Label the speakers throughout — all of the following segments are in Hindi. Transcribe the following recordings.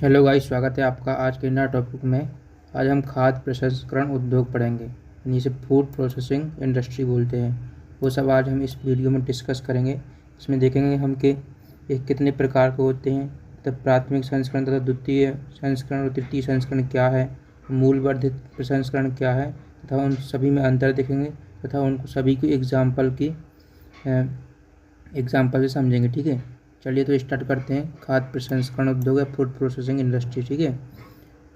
Speaker 1: हेलो गाइस, स्वागत है आपका आज के नया टॉपिक में। आज हम खाद्य प्रसंस्करण उद्योग पढ़ेंगे, यानी इसे फूड प्रोसेसिंग इंडस्ट्री बोलते हैं। वो सब आज हम इस वीडियो में डिस्कस करेंगे। इसमें देखेंगे हम कि ये कितने प्रकार के होते हैं, तथा प्राथमिक संस्करण तथा द्वितीय संस्करण और तृतीय संस्करण क्या है, मूल वर्धित प्रसंस्करण क्या है, तथा उन सभी में अंतर देखेंगे तथा उनको सभी को एग्जाम्पल से समझेंगे। ठीक है, चलिए तो स्टार्ट करते हैं। खाद्य प्रसंस्करण उद्योग है फूड प्रोसेसिंग इंडस्ट्री। ठीक है,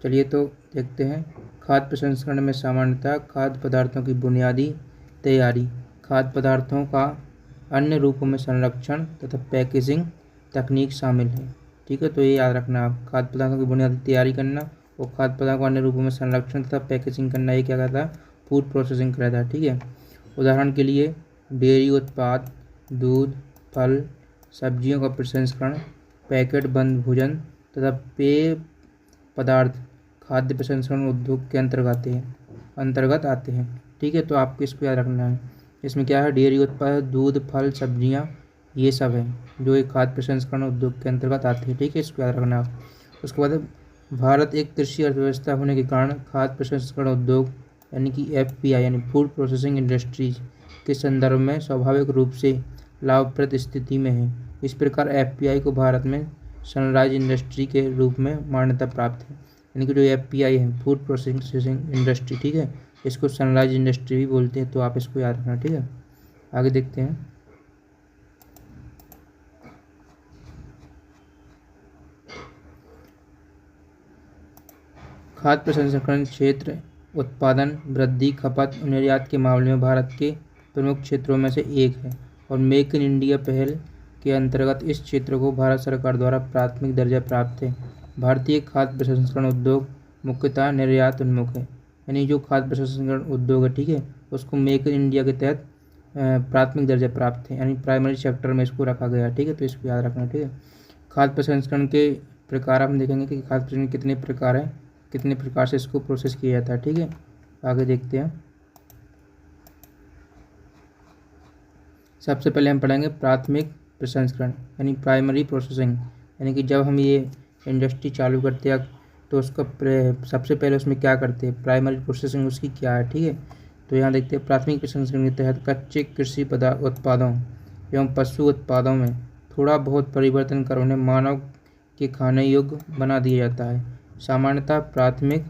Speaker 1: चलिए तो देखते हैं। खाद्य प्रसंस्करण में सामान्यतः खाद्य पदार्थों की बुनियादी तैयारी, खाद्य पदार्थों का अन्य रूपों में संरक्षण तथा पैकेजिंग तकनीक शामिल है। ठीक है, तो ये याद रखना आप, खाद्य पदार्थों की बुनियादी तैयारी करना और खाद्य पदार्थों को अन्य रूपों में संरक्षण तथा पैकेजिंग करना, ये क्या कहता है? फूड प्रोसेसिंग कहता है। ठीक है, उदाहरण के लिए डेयरी उत्पाद, दूध, फल, सब्जियों का प्रसंस्करण, पैकेट बंद भोजन तथा पेय पदार्थ खाद्य प्रसंस्करण उद्योग के अंतर्गत आते हैं। ठीक है, तो आपको इसको याद रखना है। इसमें क्या है? डेयरी उत्पाद, दूध, फल, सब्जियां, ये सब है जो एक खाद्य प्रसंस्करण उद्योग के अंतर्गत आते हैं। ठीक है, इसको याद रखना आप। उसके बाद भारत एक कृषि अर्थव्यवस्था होने के कारण खाद्य प्रसंस्करण उद्योग यानी कि FPI यानी फूड प्रोसेसिंग इंडस्ट्रीज के संदर्भ में स्वाभाविक रूप से लाभप्रद स्थिति में है। इस प्रकार FPI को भारत में सनराइज इंडस्ट्री के रूप में मान्यता प्राप्त है। यानी कि जो FPI है फूड प्रोसेसिंग इंडस्ट्री, ठीक है, इसको सनराइज इंडस्ट्री भी बोलते हैं। तो आप इसको याद रखना। ठीक है, आगे देखते हैं। खाद्य प्रसंस्करण क्षेत्र उत्पादन, वृद्धि, खपत और निर्यात के मामले में भारत के प्रमुख क्षेत्रों में से एक है और मेक इन इंडिया पहल के अंतर्गत इस क्षेत्र को भारत सरकार द्वारा प्राथमिक दर्जा प्राप्त है। भारतीय खाद्य प्रसंस्करण उद्योग मुख्यतः निर्यात उन्मुख है। यानी जो खाद्य प्रसंस्करण उद्योग है, ठीक है, उसको मेक इन इंडिया के तहत प्राथमिक दर्जा प्राप्त है, यानी प्राइमरी सेक्टर में इसको रखा गया है। ठीक है, तो इसको याद रखना। ठीक है, खाद्य प्रसंस्करण के प्रकार हम देखेंगे कि खाद्य प्रसंस्करण कितने प्रकार हैं, कितने प्रकार से इसको प्रोसेस किया जाता है। ठीक है, आगे देखते हैं। सबसे पहले हम पढ़ेंगे प्राथमिक प्रसंस्करण यानी प्राइमरी प्रोसेसिंग। यानी कि जब हम ये इंडस्ट्री चालू करते हैं तो उसका सबसे पहले उसमें क्या करते हैं, प्राइमरी प्रोसेसिंग उसकी क्या है। ठीक है, तो यहाँ देखते हैं प्राथमिक प्रसंस्करण के तहत कच्चे कृषि उत्पादों एवं पशु उत्पादों में थोड़ा बहुत परिवर्तन कर उन्हें मानव के खाने योग्य बना दिया जाता है। सामान्यतः प्राथमिक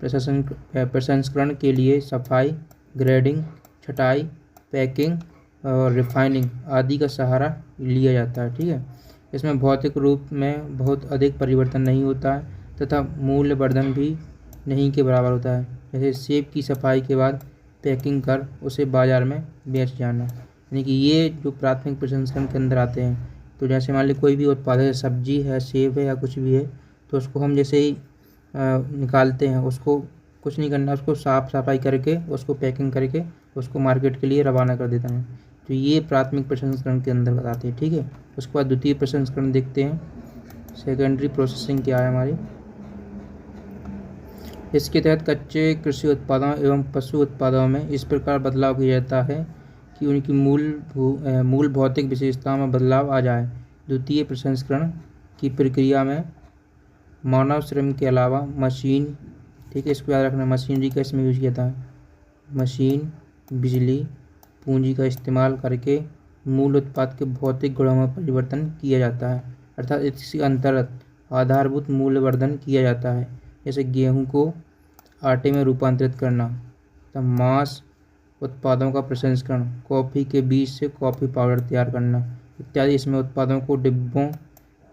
Speaker 1: प्रसंस्करण के लिए सफाई, ग्रेडिंग, छटाई, पैकिंग और रिफाइनिंग आदि का सहारा लिया जाता है। ठीक है, इसमें भौतिक रूप में बहुत अधिक परिवर्तन नहीं होता है तथा मूल्य वर्धन भी नहीं के बराबर होता है। जैसे सेब की सफाई के बाद पैकिंग कर उसे बाजार में बेच जाना, यानी कि ये जो प्राथमिक प्रसंस्करण के अंदर आते हैं। तो जैसे मान ली कोई भी उत्पाद है, सब्जी है, सेब है या कुछ भी है, तो उसको हम जैसे ही निकालते हैं, उसको कुछ नहीं करना, उसको साफ सफाई करके उसको पैकिंग करके उसको मार्केट के लिए रवाना कर देता है। तो ये प्राथमिक प्रसंस्करण के अंदर आते हैं। ठीक है, उसके बाद द्वितीय प्रसंस्करण देखते हैं। सेकेंडरी प्रोसेसिंग क्या है हमारी। इसके तहत कच्चे कृषि उत्पादों एवं पशु उत्पादों में इस प्रकार बदलाव किया जाता है कि उनकी मूल भौतिक विशेषताओं में बदलाव आ जाए। द्वितीय प्रसंस्करण की प्रक्रिया में मानव श्रम के अलावा मशीन, ठीक है, इसको याद रखना, मशीनरी का इसमें यूज किया था। मशीन, बिजली, पूंजी का इस्तेमाल करके मूल उत्पाद के भौतिक गुणों में परिवर्तन किया जाता है, अर्थात इसके अंतर्गत आधारभूत मूल्यवर्धन किया जाता है। जैसे गेहूं को आटे में रूपांतरित करना, तब मांस उत्पादों का प्रसंस्करण, कॉफ़ी के बीज से कॉफ़ी पाउडर तैयार करना इत्यादि। इसमें उत्पादों को डिब्बों,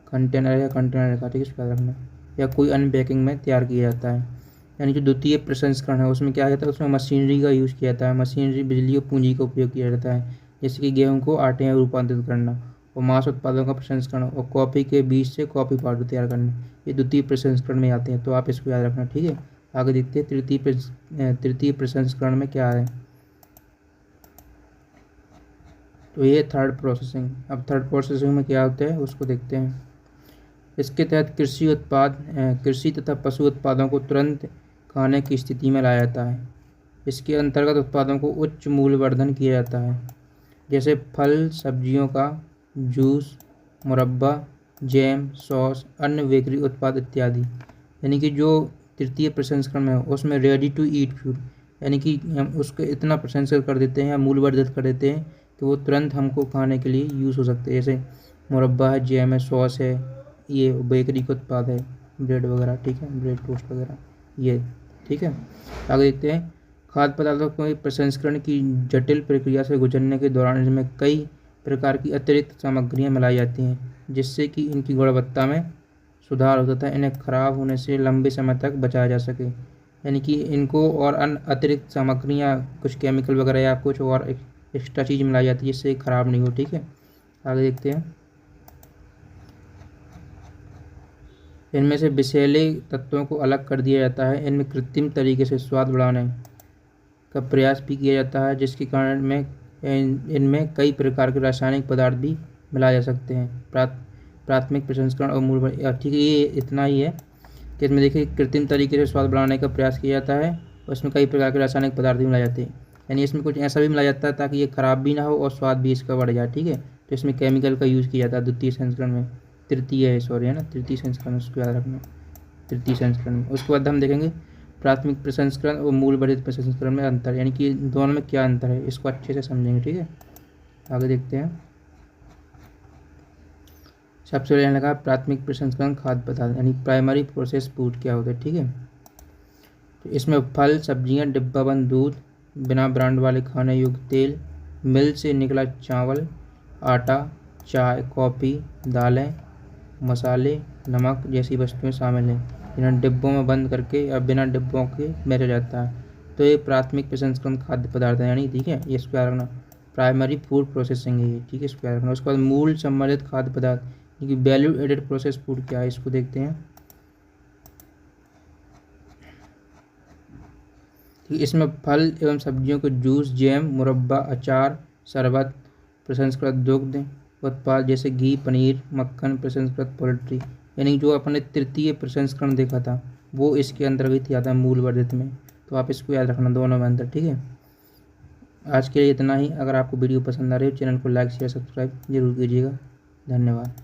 Speaker 1: कंटेनर का, ठीक है, इसका रखना, या कोई अन्य पैकिंग में तैयार किया जाता है। यानी जो द्वितीय प्रसंस्करण है उसमें क्या होता है, उसमें मशीनरी का यूज़ किया जाता है। मशीनरी, बिजली और पूंजी का उपयोग किया जाता है, जैसे कि गेहूं को आटे में रूपांतरित करना और मांस उत्पादों का प्रसंस्करण और कॉफ़ी के बीज से कॉफ़ी पाउडर तैयार करना, ये द्वितीय प्रसंस्करण में आते हैं। तो आप इसको याद रखना। ठीक है, आगे देखते हैं तृतीय प्रसंस्करण में क्या है। तो ये थर्ड प्रोसेसिंग। अब थर्ड प्रोसेसिंग में क्या होता है उसको देखते हैं। इसके तहत कृषि तथा पशु उत्पादों को तुरंत खाने की स्थिति में लाया जाता है। इसके अंतर्गत उत्पादों को उच्च मूल्यवर्धन किया जाता है, जैसे फल सब्जियों का जूस, मुरब्बा, जैम, सॉस, अन्य बेकरी उत्पाद इत्यादि। यानी कि जो तृतीय प्रसंस्करण में हो उसमें रेडी टू ईट फूड, यानी कि हम उसको इतना प्रसंस्करण कर देते हैं या मूल्यवर्धित कर देते हैं कि वो तुरंत हमको खाने के लिए यूज़ हो सकते हैं। जैसे मुरब्बा है, जैम है, सॉस है, ये बेकरी का उत्पाद है, ब्रेड वगैरह, ठीक है, ब्रेड टोस्ट वगैरह ये, ठीक है। आगे देखते हैं, खाद्य पदार्थों के प्रसंस्करण की जटिल प्रक्रिया से गुजरने के दौरान इनमें कई प्रकार की अतिरिक्त सामग्रियां मिलाई जाती हैं, जिससे कि इनकी गुणवत्ता में सुधार होता है, इन्हें खराब होने से लंबे समय तक बचाया जा सके। यानी कि इनको और अन्य अतिरिक्त सामग्रियां, कुछ केमिकल वगैरह या कुछ और एक्स्ट्रा चीज़ मिलाई जाती है जिससे खराब नहीं हो, ठीक है। आगे देखते हैं, इनमें से विषैले तत्वों को अलग कर दिया जाता है। इनमें कृत्रिम तरीके से स्वाद बढ़ाने का प्रयास भी किया जाता है, जिसके कारण इनमें कई प्रकार के रासायनिक पदार्थ भी मिलाए जा सकते हैं। प्राथमिक प्रसंस्करण और मूल, ठीक है, ये इतना ही है कि इसमें देखिए कृत्रिम तरीके से स्वाद बढ़ाने का प्रयास किया जाता है और इसमें कई प्रकार के रासायनिक पदार्थ भी मिलाए जाते हैं। यानी इसमें कुछ ऐसा भी मिलाया जाता है ताकि ये खराब भी ना हो और स्वाद भी इसका बढ़ जाए, ठीक है। तो इसमें केमिकल का यूज़ किया जाता है द्वितीय संस्करण में, तृतीय है ना, तृतीय संस्करण, उसको याद रखना, तृतीय संस्करण में। उसके बाद हम देखेंगे प्राथमिक प्रसंस्करण और मूल वर्धित प्रसंस्करण में अंतर, यानी कि दोनों में क्या अंतर है, इसको अच्छे से समझेंगे, ठीक है। आगे देखते हैं, सबसे पहले लगा प्राथमिक प्रसंस्करण खाद्य पदार्थ, यानी प्राइमरी प्रोसेस फूड क्या होता है, ठीक है। तो इसमें फल, सब्जियां, डिब्बाबंद दूध, बिना ब्रांड वाले खाने योग्य तेल, मिल से निकला चावल, आटा, चाय, कॉफ़ी, दालें, मसाले, नमक जैसी वस्तुएं शामिल हैं। इन्हें डिब्बों में बंद करके या बिना डिब्बों के बेचा जाता है। तो ये प्राथमिक प्रसंस्करण खाद्य पदार्थ है, यानी ठीक है, ये इसको याद रखना, प्राइमरी फूड प्रोसेसिंग है ये, ठीक है, इसको याद रखना। उसके बाद मूल संबंधित खाद्य पदार्थ, क्योंकि वैल्यू एडेड प्रोसेस फूड क्या है, इसको देखते हैं। ठीक, इसमें फल एवं सब्जियों के जूस, जैम, मुरब्बा, अचार, शरबत, प्रसंस्कृत दुग्ध उत्पाद जैसे घी, पनीर, मक्खन, प्रसंस्कृत पोल्ट्री, यानी जो अपने तृतीय प्रसंस्करण देखा था वो इसके अंतर्गत ही आता है मूल वर्धित में। तो आप इसको याद रखना दोनों में अंतर, ठीक है। आज के लिए इतना ही। अगर आपको वीडियो पसंद आ रही हो चैनल को लाइक शेयर सब्सक्राइब जरूर कीजिएगा। धन्यवाद।